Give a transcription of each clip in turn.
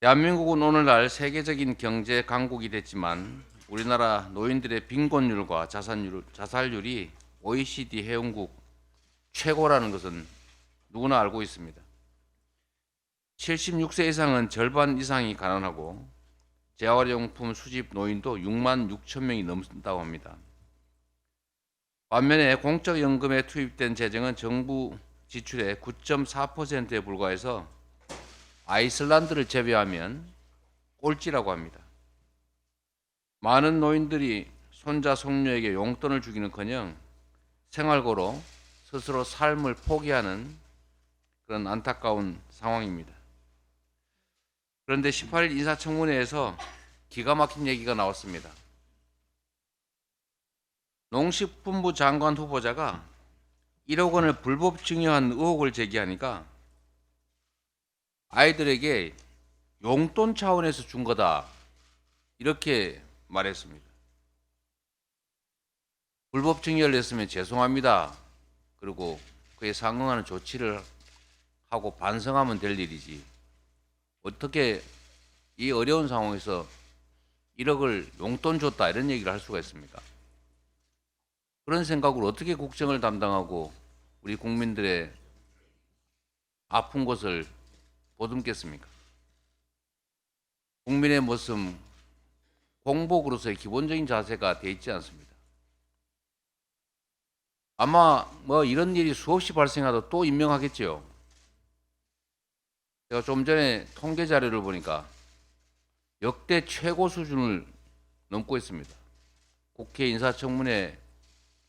대한민국은 오늘날 세계적인 경제 강국이 됐지만 우리나라 노인들의 빈곤율과 자살률이 OECD 회원국 최고라는 것은 누구나 알고 있습니다. 76세 이상은 절반 이상이 가난하고 재활용품 수집 노인도 6만 6천 명이 넘는다고 합니다. 반면에 공적연금에 투입된 재정은 정부 지출의 9.4%에 불과해서 아이슬란드를 제외하면 꼴찌라고 합니다. 많은 노인들이 손자 손녀에게 용돈을 주기는커녕 생활고로 스스로 삶을 포기하는 그런 안타까운 상황입니다. 그런데 18일 인사청문회에서 기가 막힌 얘기가 나왔습니다. 농식품부 장관 후보자가 1억 원을 불법 증여한 의혹을 제기하니까 아이들에게 용돈 차원에서 준 거다 이렇게 말했습니다. 불법 증여를 했으면 죄송합니다. 그리고 그에 상응하는 조치를 하고 반성하면 될 일이지. 어떻게 이 어려운 상황에서 1억을 용돈 줬다 이런 얘기를 할 수가 있습니까? 그런 생각으로 어떻게 국정을 담당하고 우리 국민들의 아픈 곳을 보듬겠습니까? 국민의 모습, 공복으로서의 기본적인 자세가 돼 있지 않습니다. 아마 뭐 이런 일이 수없이 발생하도 또 임명하겠지요. 제가 좀 전에 통계 자료를 보니까 역대 최고 수준을 넘고 있습니다. 국회 인사청문회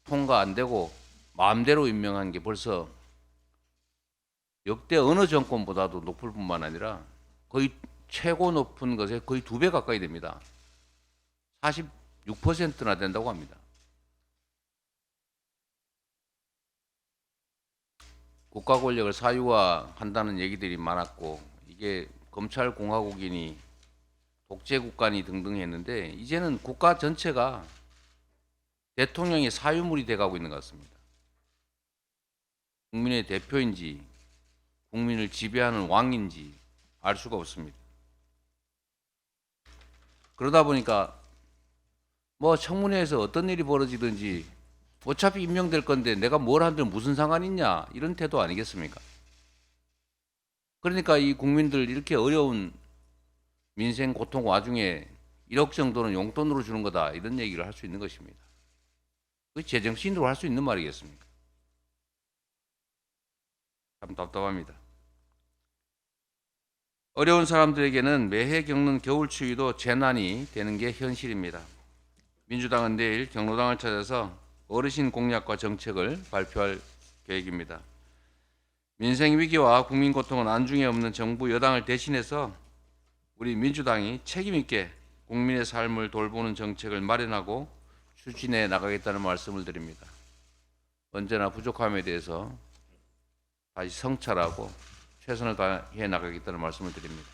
통과 안 되고 마음대로 임명한 게 벌써 역대 어느 정권보다도 높을 뿐만 아니라 거의 최고 높은 것에 거의 2배 가까이 됩니다. 46%나 된다고 합니다. 국가 권력을 사유화한다는 얘기들이 많았고 이게 검찰공화국이니 독재국가니 등등 했는데 이제는 국가 전체가 대통령의 사유물이 돼가고 있는 것 같습니다. 국민의 대표인지 국민을 지배하는 왕인지 알 수가 없습니다. 그러다 보니까 뭐 청문회에서 어떤 일이 벌어지든지 어차피 임명될 건데 내가 뭘 하든 무슨 상관 있냐 이런 태도 아니겠습니까? 그러니까 이 국민들 이렇게 어려운 민생 고통 와중에 1억 정도는 용돈으로 주는 거다 이런 얘기를 할 수 있는 것입니다. 그 제정신으로 할 수 있는 말이겠습니까? 참 답답합니다. 어려운 사람들에게는 매해 겪는 겨울 추위도 재난이 되는 게 현실입니다. 민주당은 내일 경로당을 찾아서 어르신 공약과 정책을 발표할 계획입니다. 민생 위기와 국민 고통은 안중에 없는 정부 여당을 대신해서 우리 민주당이 책임 있게 국민의 삶을 돌보는 정책을 마련하고 추진해 나가겠다는 말씀을 드립니다. 언제나 부족함에 대해서 다시 성찰하고 최선을 다해 나가겠다는 말씀을 드립니다.